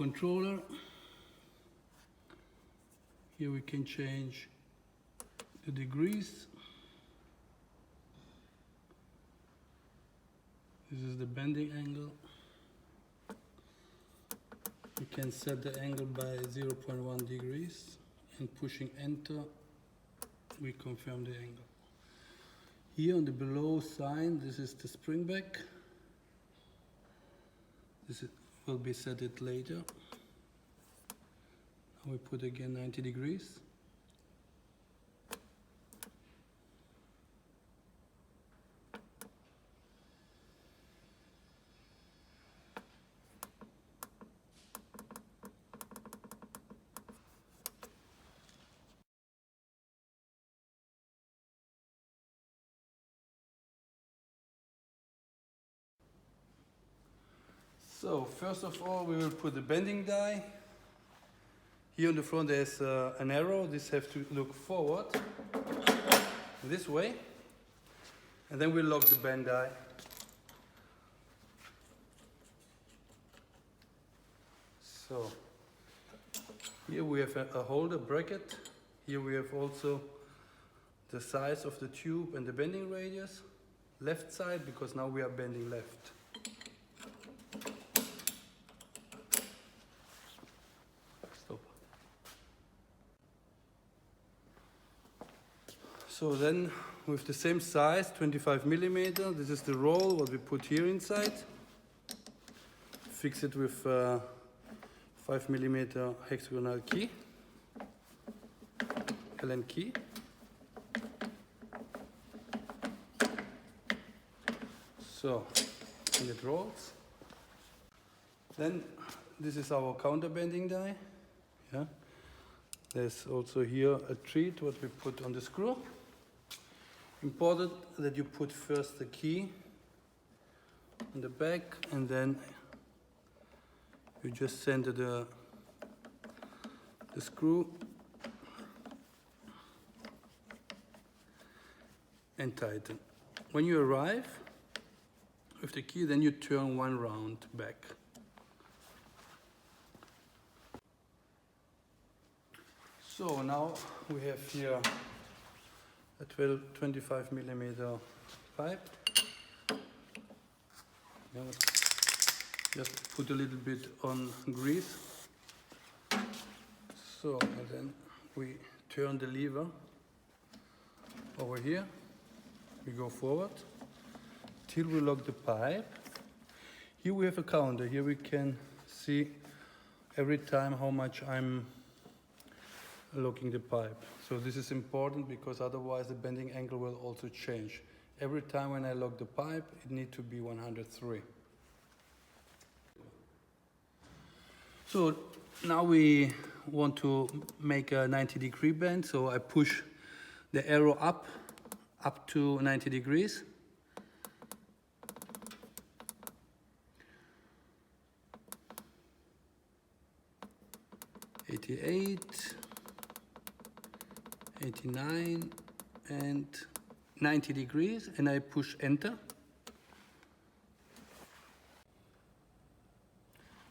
controller. Here we can change the degrees. This is the bending angle. You can set the angle by 0.1 degrees, and pushing enter we confirm the angle. Here on the below sign, this is the spring back. Will be set it later. Now we put again 90 degrees. So first of all, we will put the bending die. Here on the front there's an arrow. This has to look forward this way, and then we lock the bend die. So here we have a holder bracket. Here we have also the size of the tube and the bending radius. Left side, because now we are bending left. So then, with the same size, 25 millimeter, this is the roll what we put here inside. Fix it with 5 millimeter hexagonal key, Allen key. So, and it rolls. Then this is our counter bending die. Yeah. There's also here a treat what we put on the screw. Important that you put first the key on the back, and then you just center the screw and tighten. When you arrive with the key, then you turn one round back. So now we have here a 25 millimeter pipe. Just put a little bit on grease. So, and then we turn the lever over here. We go forward till we lock the pipe. Here we have a counter. Here we can see every time how much I'm locking the pipe. So this is important because otherwise the bending angle will also change. Every time when I lock the pipe, it needs to be 103. So now we want to make a 90-degree bend. So I push the arrow up to 90 degrees. '88. 89 and 90 degrees, and I push enter.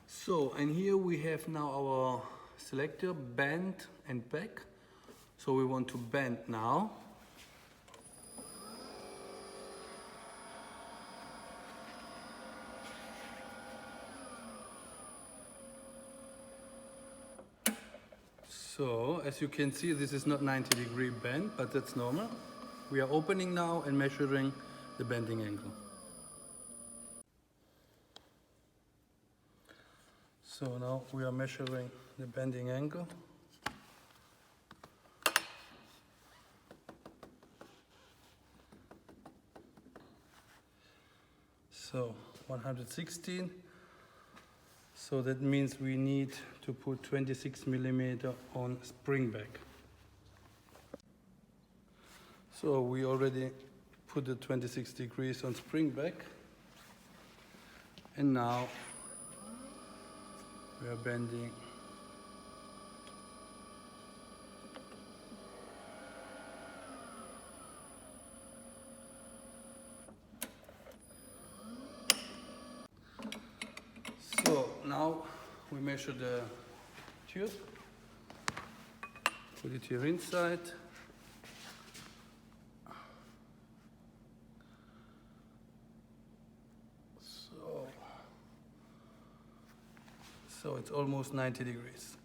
So, and here we have now our selector, bend and back. So we want to bend now. So, as you can see, this is not 90-degree bend, but that's normal. We are opening now and measuring the bending angle. So now we are measuring the bending angle. So 116. So that means we need to put 26 millimeter on spring back. So we already put the 26 degrees on spring back, and now we are bending . So now we measure the tube, put it here inside. So it's almost 90 degrees.